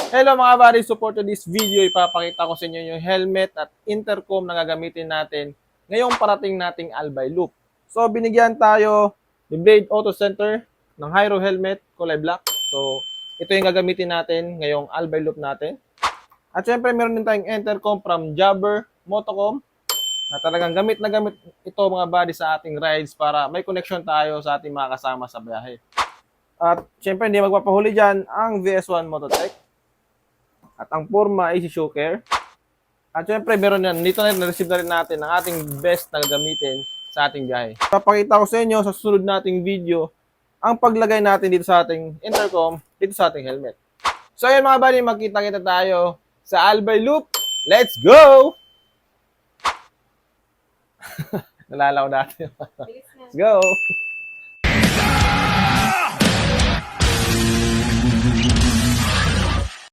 Hello mga buddy, support to this video, ipapakita ko sa inyo yung helmet at intercom na gagamitin natin ngayong parating nating Albay Loop. So binigyan tayo ni Blade Auto Center ng Hyro helmet, kulay black. So ito yung gagamitin natin ngayong Albay Loop natin. At syempre meron din tayong intercom from Jabber Motocom na talagang gamit na gamit ito mga buddy sa ating rides para may connection tayo sa ating mga kasama sa biyahe. At syempre hindi magpapahuli dyan ang VS1 Mototech. At ang forma ay si Shoker. At syempre, meron yan. Dito na na-receive na rin natin ang ating best na gagamitin sa ating biyahe. Papakita ko sa inyo sa susunod nating video ang paglagay natin dito sa ating intercom, dito sa ating helmet. So ayun mga buddy, magkita-kita tayo sa Albay Loop. Let's go! Nalala ko dati. Let's go!